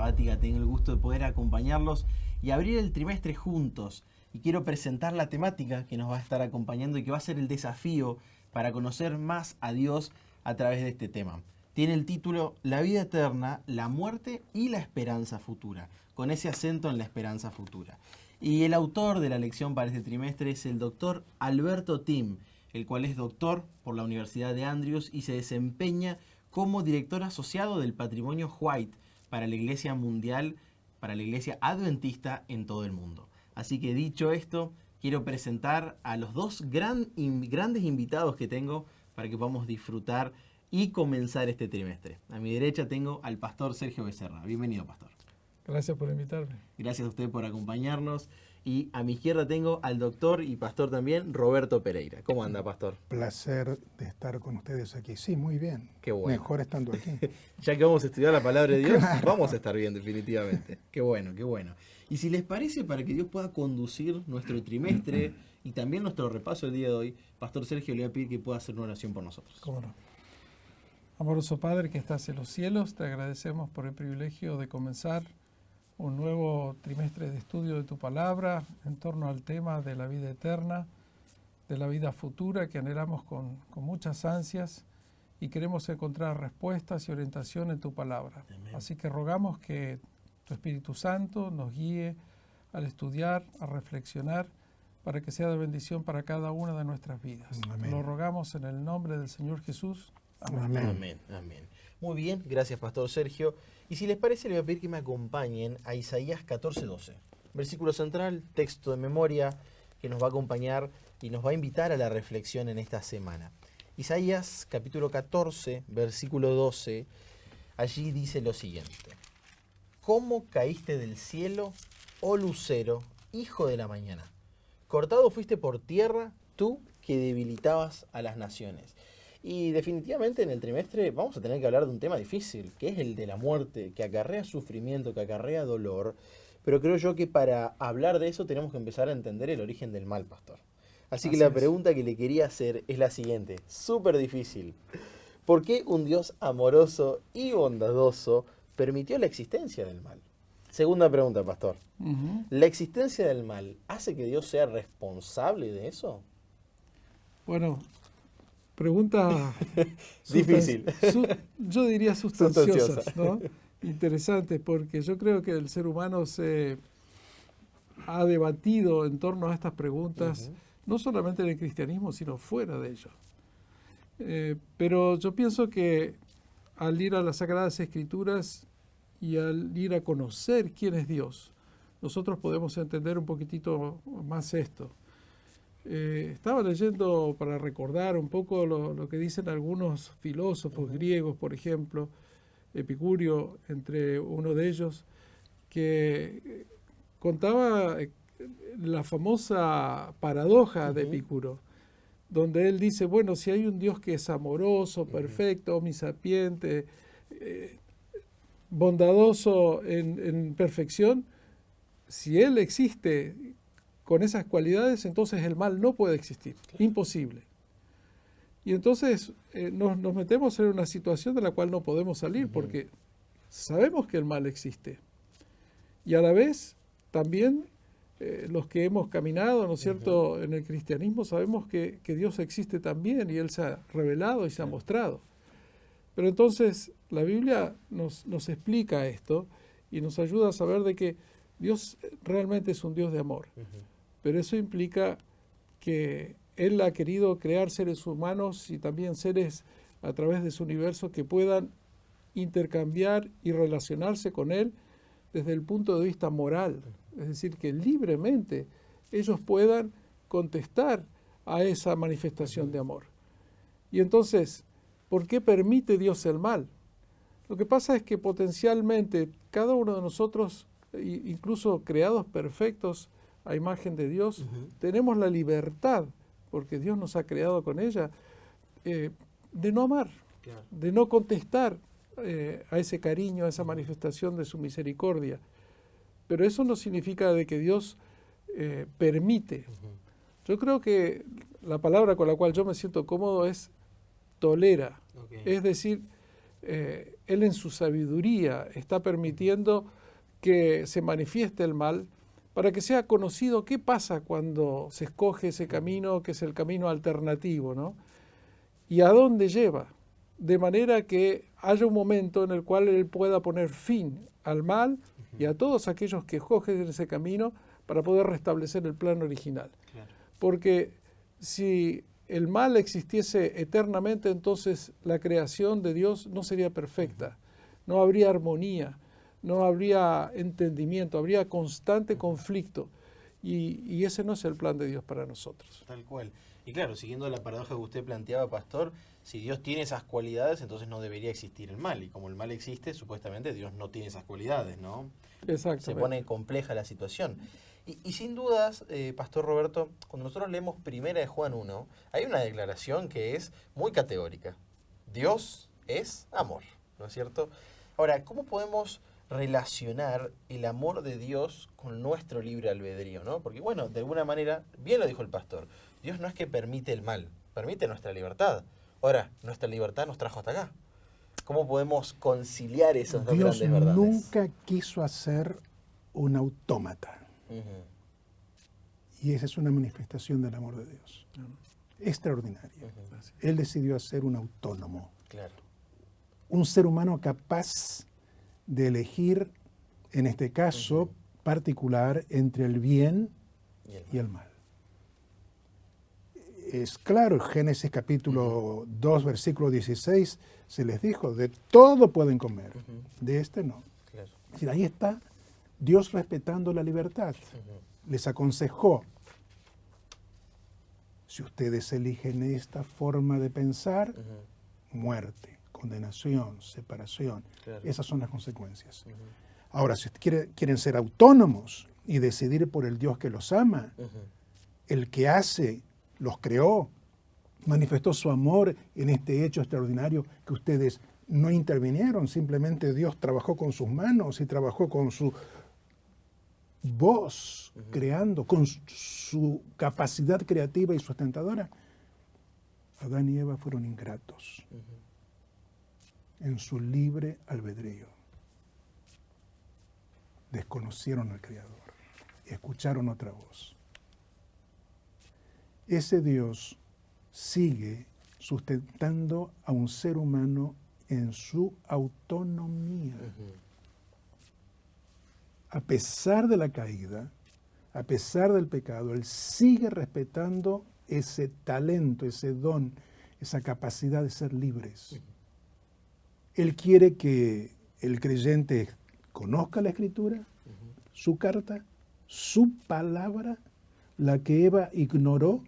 sabática tengo el gusto de poder acompañarlos y abrir el trimestre juntos. Y quiero presentar la temática que nos va a estar acompañando y que va a ser el desafío para conocer más a Dios a través de este tema. Tiene el título La vida eterna, la muerte y la esperanza futura, con ese acento en la esperanza futura. Y el autor de la lección para este trimestre es el doctor Alberto Tim, el cual es doctor por la Universidad de Andrews y se desempeña como director asociado del patrimonio White para la Iglesia Mundial, para la Iglesia Adventista en todo el mundo. Así que dicho esto, quiero presentar a los dos grandes invitados que tengo para que podamos disfrutar y comenzar este trimestre. A mi derecha tengo al pastor Sergio Becerra. Bienvenido, pastor. Gracias por invitarme. Gracias a usted por acompañarnos. Y a mi izquierda tengo al doctor y pastor también, Roberto Pereira. ¿Cómo anda, pastor? Placer de estar con ustedes aquí. Sí, muy bien. Qué bueno. Mejor estando aquí. Ya que vamos a estudiar la palabra de Dios, vamos a estar bien definitivamente. Qué bueno, qué bueno. Y si les parece, para que Dios pueda conducir nuestro trimestre y también nuestro repaso del día de hoy, pastor Sergio, le voy a pedir que pueda hacer una oración por nosotros. ¿Cómo no? Amoroso Padre que estás en los cielos, te agradecemos por el privilegio de comenzar un nuevo trimestre de estudio de tu palabra en torno al tema de la vida eterna, de la vida futura que anhelamos con muchas ansias y queremos encontrar respuestas y orientación en tu palabra. Amén. Así que rogamos que tu Espíritu Santo nos guíe al estudiar, a reflexionar, para que sea de bendición para cada una de nuestras vidas. Amén. Lo rogamos en el nombre del Señor Jesús. Amén. Amén. Amén. Muy bien, gracias, pastor Sergio. Y si les parece, les voy a pedir que me acompañen a Isaías 14:12. Versículo central, texto de memoria que nos va a acompañar y nos va a invitar a la reflexión en esta semana. Isaías capítulo 14, versículo 12, allí dice lo siguiente. ¿Cómo caíste del cielo, oh lucero, hijo de la mañana? Cortado fuiste por tierra, tú que debilitabas a las naciones. Y definitivamente en el trimestre vamos a tener que hablar de un tema difícil, que es el de la muerte, que acarrea sufrimiento, que acarrea dolor. Pero creo yo que para hablar de eso tenemos que empezar a entender el origen del mal, pastor. Así que la pregunta que le quería hacer es la siguiente, súper difícil. ¿Por qué un Dios amoroso y bondadoso permitió la existencia del mal? Segunda pregunta, pastor. ¿La existencia del mal hace que Dios sea responsable de eso? Bueno, pregunta difícil. Yo diría sustanciosa, ¿no? Interesante, porque yo creo que el ser humano se ha debatido en torno a estas preguntas, no solamente en el cristianismo, sino fuera de ello. Pero yo pienso que al ir a las Sagradas Escrituras y al ir a conocer quién es Dios, nosotros podemos entender un poquitito más esto. Estaba leyendo para recordar un poco lo que dicen algunos filósofos griegos, por ejemplo, Epicurio, entre uno de ellos, que contaba la famosa paradoja de Epicuro, donde él dice, bueno, si hay un Dios que es amoroso, perfecto, omnisapiente, bondadoso en perfección, si Él existe con esas cualidades, entonces el mal no puede existir, imposible. Y entonces nos metemos en una situación de la cual no podemos salir, porque sabemos que el mal existe. Y a la vez, también los que hemos caminado, ¿no es cierto?, en el cristianismo, sabemos que Dios existe también y Él se ha revelado y se ha mostrado. Pero entonces la Biblia nos explica esto y nos ayuda a saber de que Dios realmente es un Dios de amor. Pero eso implica que Él ha querido crear seres humanos y también seres a través de su universo que puedan intercambiar y relacionarse con Él desde el punto de vista moral. Es decir, que libremente ellos puedan contestar a esa manifestación de amor. Y entonces, ¿por qué permite Dios el mal? Lo que pasa es que potencialmente cada uno de nosotros, incluso creados perfectos a imagen de Dios, tenemos la libertad, porque Dios nos ha creado con ella, de no amar, de no contestar a ese cariño, a esa manifestación de su misericordia. Pero eso no significa de que Dios permite. Yo creo que la palabra con la cual yo me siento cómodo es tolera. Es decir, Él en su sabiduría está permitiendo que se manifieste el mal para que sea conocido qué pasa cuando se escoge ese camino que es el camino alternativo, ¿no? Y a dónde lleva, de manera que haya un momento en el cual Él pueda poner fin al mal y a todos aquellos que escogen ese camino para poder restablecer el plan original. Claro. Porque si el mal existiese eternamente, entonces la creación de Dios no sería perfecta, no habría armonía, no habría entendimiento, habría constante conflicto. Y ese no es el plan de Dios para nosotros. Tal cual. Y claro, siguiendo la paradoja que usted planteaba, pastor, si Dios tiene esas cualidades, entonces no debería existir el mal. Y como el mal existe, supuestamente Dios no tiene esas cualidades, ¿no? Exactamente. Se pone compleja la situación. Y sin dudas, Pastor Roberto, cuando nosotros leemos Primera de Juan 1, hay una declaración que es muy categórica. Dios es amor, ¿no es cierto? Ahora, ¿cómo podemos relacionar el amor de Dios con nuestro libre albedrío, ¿no? Porque bueno, de alguna manera, bien lo dijo el pastor, Dios no es que permite el mal, permite nuestra libertad. Ahora, nuestra libertad nos trajo hasta acá. ¿Cómo podemos conciliar esas dos Dios grandes verdades? nunca quiso hacer un autómata. Y esa es una manifestación del amor de Dios. Extraordinaria. Él decidió hacer un autónomo. Claro. Un ser humano capaz de elegir, en este caso particular, entre el bien y el mal. Es claro, Génesis capítulo 2, versículo 16, se les dijo, de todo pueden comer, de este no. Claro. Es decir, ahí está Dios respetando la libertad. Les aconsejó, si ustedes eligen esta forma de pensar, muerte, condenación, separación. Claro. Esas son las consecuencias. Ahora, si quieren ser autónomos y decidir por el Dios que los ama, el que hace, los creó, manifestó su amor en este hecho extraordinario que ustedes no intervinieron, simplemente Dios trabajó con sus manos y trabajó con su voz, creando, con su capacidad creativa y sustentadora. Adán y Eva fueron ingratos en su libre albedrío. Desconocieron al Creador, escucharon otra voz. Ese Dios sigue sustentando a un ser humano en su autonomía. A pesar de la caída, a pesar del pecado, Él sigue respetando ese talento, ese don, esa capacidad de ser libres. Él quiere que el creyente conozca la Escritura, su carta, su palabra, la que Eva ignoró,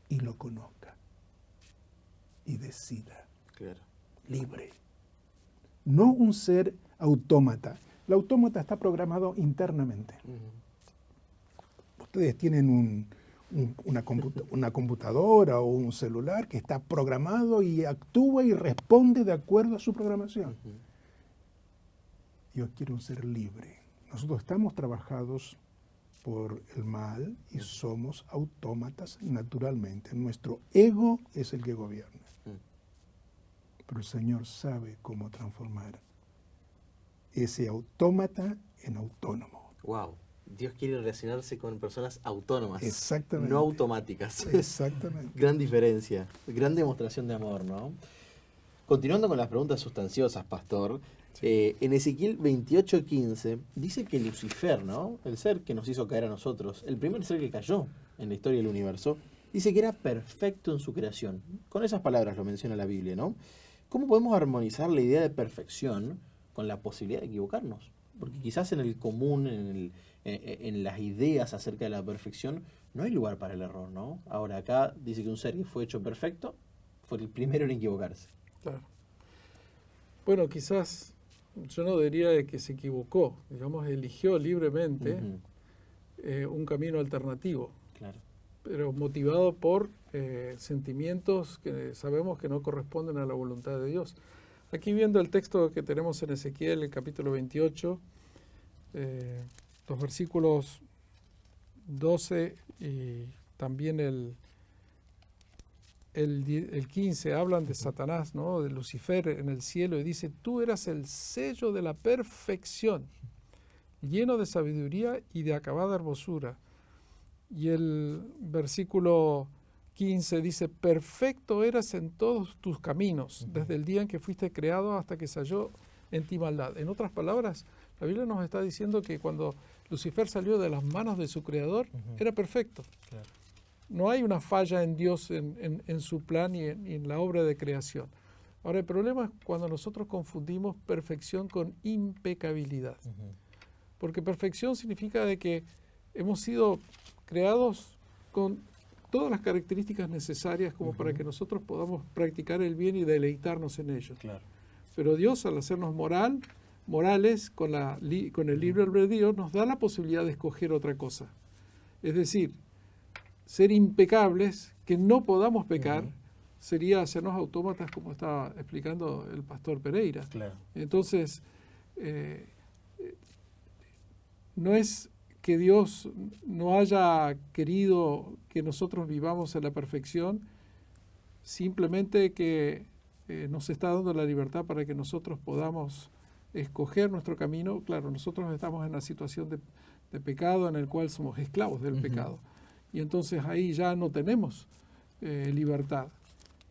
y lo conozca y decida. Claro. Libre. No un ser autómata. El autómata está programado internamente. Ustedes tienen una computadora o un celular que está programado y actúa y responde de acuerdo a su programación. Dios quiere un ser libre. Nosotros estamos trabajados por el mal y somos autómatas naturalmente. Nuestro ego es el que gobierna. Pero el Señor sabe cómo transformar ese autómata en autónomo. Wow. Dios quiere relacionarse con personas autónomas. Exactamente. No automáticas. Exactamente. Gran diferencia. Gran demostración de amor, ¿no? Continuando con las preguntas sustanciosas, pastor, en Ezequiel 28:15 dice que Lucifer, ¿no? El ser que nos hizo caer a nosotros, el primer ser que cayó en la historia del universo, dice que era perfecto en su creación. Con esas palabras lo menciona la Biblia, ¿no? ¿Cómo podemos armonizar la idea de perfección con la posibilidad de equivocarnos? Porque quizás en el común, en las ideas acerca de la perfección, no hay lugar para el error, ¿no? Ahora acá dice que un ser que fue hecho perfecto fue el primero en equivocarse. Claro. Bueno, quizás yo no diría de que se equivocó, digamos, eligió libremente un camino alternativo, Claro. pero motivado por sentimientos que sabemos que no corresponden a la voluntad de Dios. Aquí viendo el texto que tenemos en Ezequiel, el capítulo 28, los versículos 12 y también el el 15 hablan de Satanás, ¿no? De Lucifer en el cielo, y dice, tú eras el sello de la perfección, lleno de sabiduría y de acabada hermosura. Y el versículo 15 dice, perfecto eras en todos tus caminos, desde el día en que fuiste creado hasta que se halló en ti maldad. En otras palabras, la Biblia nos está diciendo que cuando Lucifer salió de las manos de su creador, era perfecto. Claro. No hay una falla en Dios, en su plan y en la obra de creación. Ahora, el problema es cuando nosotros confundimos perfección con impecabilidad. Porque perfección significa de que hemos sido creados con todas las características necesarias como para que nosotros podamos practicar el bien y deleitarnos en ello. Claro. Pero Dios, al hacernos morales, con el libre albedrío, nos da la posibilidad de escoger otra cosa. Es decir, ser impecables, que no podamos pecar, sería hacernos autómatas, como estaba explicando el pastor Pereira. Claro. Entonces, no es que Dios no haya querido que nosotros vivamos en la perfección, simplemente que nos está dando la libertad para que nosotros podamos escoger nuestro camino. Claro, nosotros estamos en la situación de pecado en el cual somos esclavos del pecado. Y entonces ahí ya no tenemos libertad.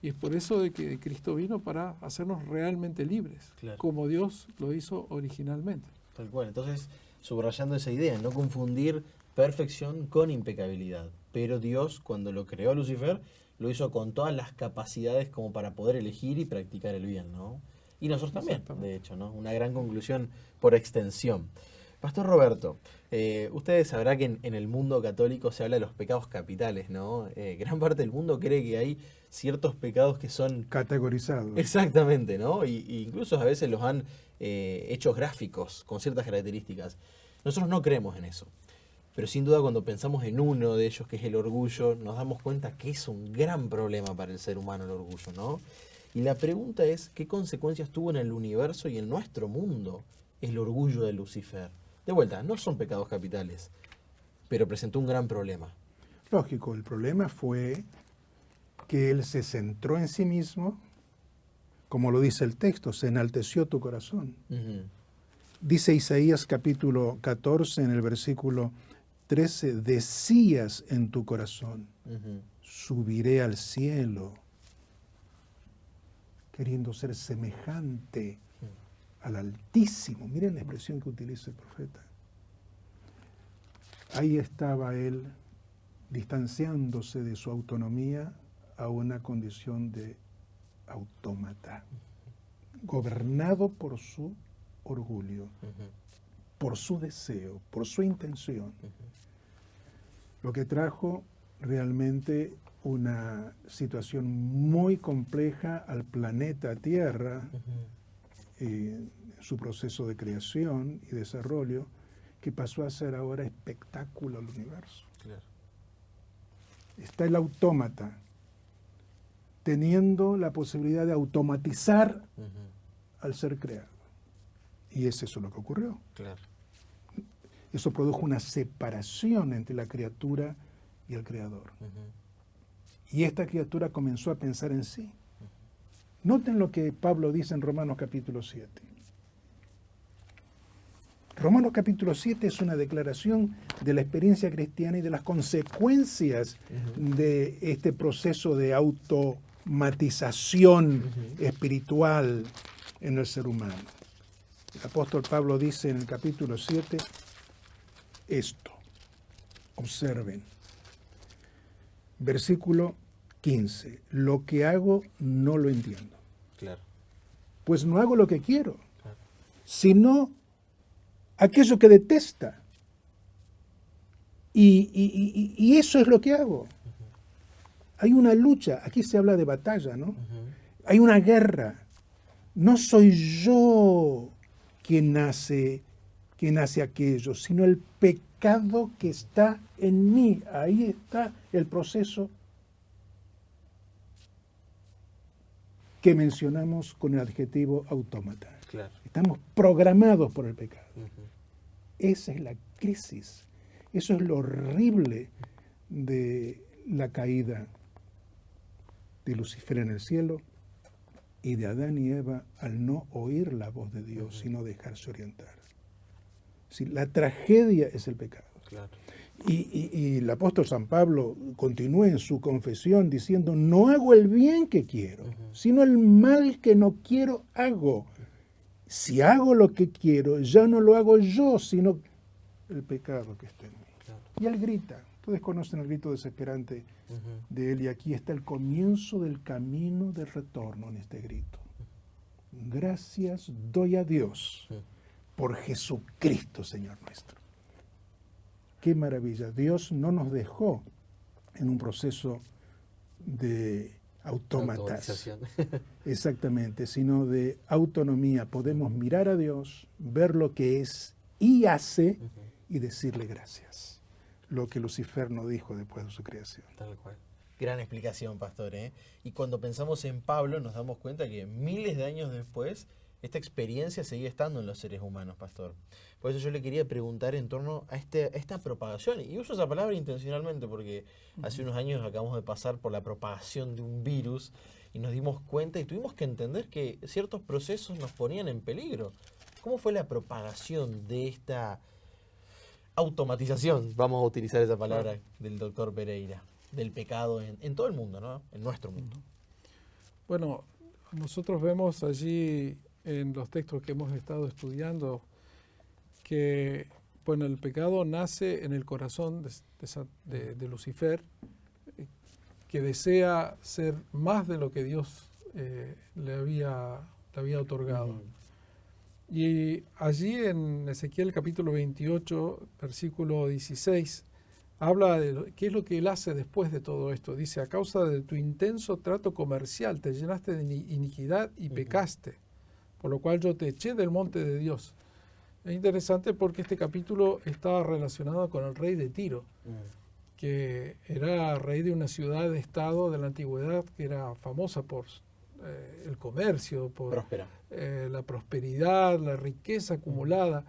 Y es por eso de que Cristo vino para hacernos realmente libres, Claro. como Dios lo hizo originalmente. Tal cual. Entonces, subrayando esa idea, no confundir perfección con impecabilidad. Pero Dios, cuando lo creó a Lucifer, lo hizo con todas las capacidades como para poder elegir y practicar el bien, ¿no? Y nosotros también, de hecho, ¿no? Una gran conclusión por extensión. Pastor Roberto, ustedes sabrán que en el mundo católico se habla de los pecados capitales, ¿no? Gran parte del mundo cree que hay ciertos pecados que son categorizados. Exactamente, ¿no? Y incluso a veces los han hecho gráficos con ciertas características. Nosotros no creemos en eso. Pero sin duda cuando pensamos en uno de ellos, que es el orgullo, nos damos cuenta que es un gran problema para el ser humano el orgullo, ¿no? Y la pregunta es, ¿qué consecuencias tuvo en el universo y en nuestro mundo el orgullo de Lucifer? De vuelta, no son pecados capitales, pero presentó un gran problema. Lógico, el problema fue que él se centró en sí mismo, como lo dice el texto, se enalteció tu corazón. Dice Isaías capítulo 14 en el versículo 13, decías en tu corazón, subiré al cielo, queriendo ser semejante al Altísimo. Miren la expresión que utiliza el profeta. Ahí estaba él distanciándose de su autonomía a una condición de autómata, gobernado por su orgullo, por su deseo, por su intención, lo que trajo realmente una situación muy compleja al planeta Tierra, su proceso de creación y desarrollo, que pasó a ser ahora espectáculo al universo. Claro. Está el autómata teniendo la posibilidad de automatizar al ser creado. Y es eso lo que ocurrió. Claro. Eso produjo una separación entre la criatura y el creador. Y esta criatura comenzó a pensar en sí. Noten lo que Pablo dice en Romanos capítulo 7. Romanos capítulo 7 es una declaración de la experiencia cristiana y de las consecuencias de este proceso de automatización espiritual en el ser humano. El apóstol Pablo dice en el capítulo 7 esto. Observen. Versículo 15. Lo que hago no lo entiendo. Claro. Pues no hago lo que quiero, sino aquello que detesta. Y eso es lo que hago. Hay una lucha, aquí se habla de batalla, ¿no? Hay una guerra. No soy yo quien hace aquello, sino el pecado que está en mí. Ahí está el proceso que mencionamos con el adjetivo autómata. Claro. Estamos programados por el pecado. Esa es la crisis. Eso es lo horrible de la caída. de Lucifer en el cielo y de Adán y Eva al no oír la voz de Dios, sino dejarse orientar. Sí, la tragedia es el pecado. Claro. Y el apóstol San Pablo continúa en su confesión diciendo, no hago el bien que quiero, sino el mal que no quiero hago. Si hago lo que quiero, ya no lo hago yo, sino el pecado que está en mí. Claro. Y él grita. Ustedes conocen el grito desesperante de él, y aquí está el comienzo del camino de retorno en este grito. Gracias doy a Dios por Jesucristo, Señor nuestro. Qué maravilla. Dios no nos dejó en un proceso de autómatas. Exactamente, sino de autonomía. Podemos mirar a Dios, ver lo que es y hace y decirle gracias. Lo que Lucifer no dijo después de su creación. Tal cual. Gran explicación, pastor, ¿eh? Y cuando pensamos en Pablo nos damos cuenta que miles de años después esta experiencia sigue estando en los seres humanos, pastor. Por eso yo le quería preguntar en torno a esta propagación. Y uso esa palabra intencionalmente porque hace unos años acabamos de pasar por la propagación de un virus y nos dimos cuenta y tuvimos que entender que ciertos procesos nos ponían en peligro. ¿Cómo fue la propagación de esta automatización, vamos a utilizar esa palabra del doctor Pereira, del pecado en todo el mundo, ¿no? En nuestro mundo? Bueno, nosotros vemos allí en los textos que hemos estado estudiando que, bueno, el pecado nace en el corazón de Lucifer, que desea ser más de lo que Dios le había otorgado. Y allí en Ezequiel capítulo 28, versículo 16, habla de qué es lo que él hace después de todo esto. Dice, a causa de tu intenso trato comercial, te llenaste de iniquidad y pecaste, por lo cual yo te eché del monte de Dios. Es interesante porque este capítulo estaba relacionado con el rey de Tiro, que era rey de una ciudad de estado de la antigüedad que era famosa por el comercio, por la prosperidad, la riqueza acumulada,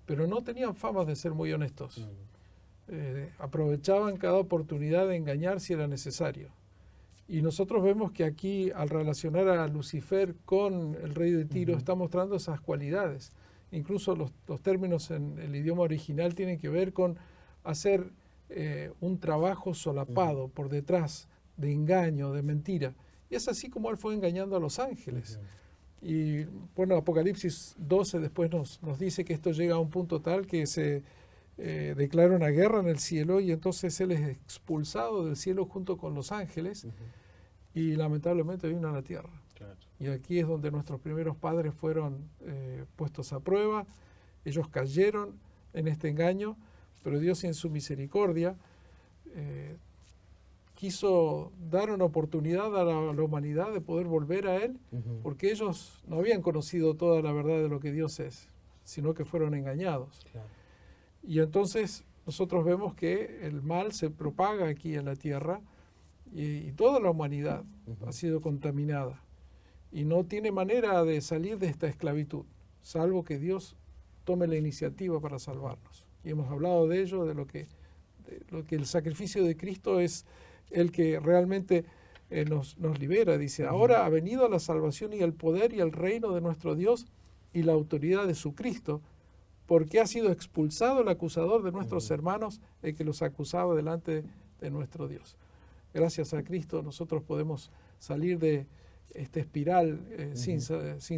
pero no tenían fama de ser muy honestos. Aprovechaban cada oportunidad de engañar si era necesario. Y nosotros vemos que aquí, al relacionar a Lucifer con el rey de Tiro, está mostrando esas cualidades. Incluso los términos en el idioma original tienen que ver con hacer un trabajo solapado por detrás, de engaño, de mentira. Y es así como él fue engañando a los ángeles. Y bueno, Apocalipsis 12 después nos dice que esto llega a un punto tal que se declara una guerra en el cielo y entonces él es expulsado del cielo junto con los ángeles y lamentablemente vino a la tierra. Claro. Y aquí es donde nuestros primeros padres fueron puestos a prueba. Ellos cayeron en este engaño, pero Dios en su misericordia quiso dar una oportunidad a la humanidad de poder volver a Él, porque ellos no habían conocido toda la verdad de lo que Dios es, sino que fueron engañados. Claro. Y entonces nosotros vemos que el mal se propaga aquí en la tierra y toda la humanidad ha sido contaminada y no tiene manera de salir de esta esclavitud, salvo que Dios tome la iniciativa para salvarnos. Y hemos hablado de ello, de lo que el sacrificio de Cristo es el que realmente nos libera. Dice, ahora ha venido la salvación y el poder y el reino de nuestro Dios y la autoridad de su Cristo, porque ha sido expulsado el acusador de nuestros hermanos, el que los acusaba delante de nuestro Dios. Gracias a Cristo nosotros podemos salir de esta espiral sin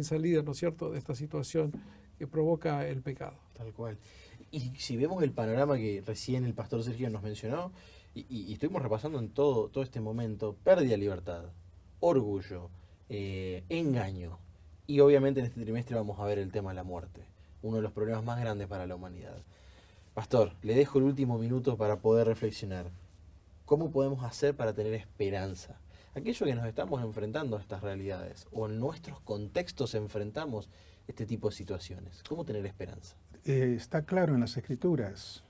salida, ¿no es cierto?, de esta situación que provoca el pecado. Tal cual. Y si vemos el panorama que recién el pastor Sergio nos mencionó, y estuvimos repasando en todo este momento, pérdida de libertad, orgullo, engaño, y obviamente en este trimestre vamos a ver el tema de la muerte, uno de los problemas más grandes para la humanidad. Pastor, le dejo el último minuto para poder reflexionar. ¿Cómo podemos hacer para tener esperanza? Aquellos que nos estamos enfrentando a estas realidades, o en nuestros contextos enfrentamos este tipo de situaciones, ¿cómo tener esperanza? Está claro en las Escrituras,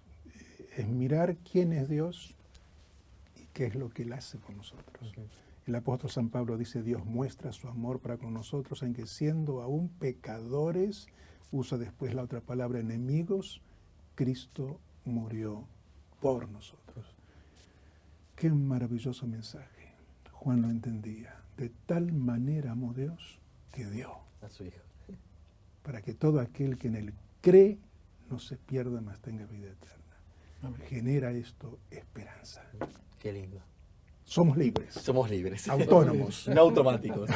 es mirar quién es Dios y qué es lo que Él hace con nosotros. El apóstol San Pablo dice, Dios muestra su amor para con nosotros en que siendo aún pecadores, usa después la otra palabra, enemigos, Cristo murió por nosotros. Qué maravilloso mensaje. Juan lo entendía. De tal manera amó Dios que dio, A su Hijo. para que todo aquel que en él cree no se pierda, mas tenga vida eterna. Amén. Genera esto esperanza. Qué lindo. Somos libres, Somos libres. autónomos. No automáticos.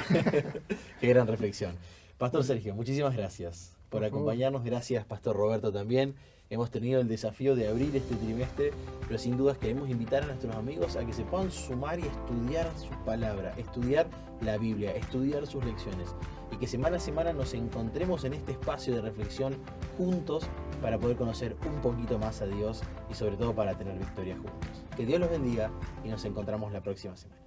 Qué gran reflexión. Pastor Sergio, muchísimas gracias por Por favor. acompañarnos. Gracias, Pastor Roberto, también. Hemos tenido el desafío de abrir este trimestre, pero sin dudas queremos invitar a nuestros amigos a que se puedan sumar y estudiar su palabra, estudiar la Biblia, estudiar sus lecciones, y que semana a semana nos encontremos en este espacio de reflexión juntos para poder conocer un poquito más a Dios y sobre todo para tener victoria juntos. Que Dios los bendiga y nos encontramos la próxima semana.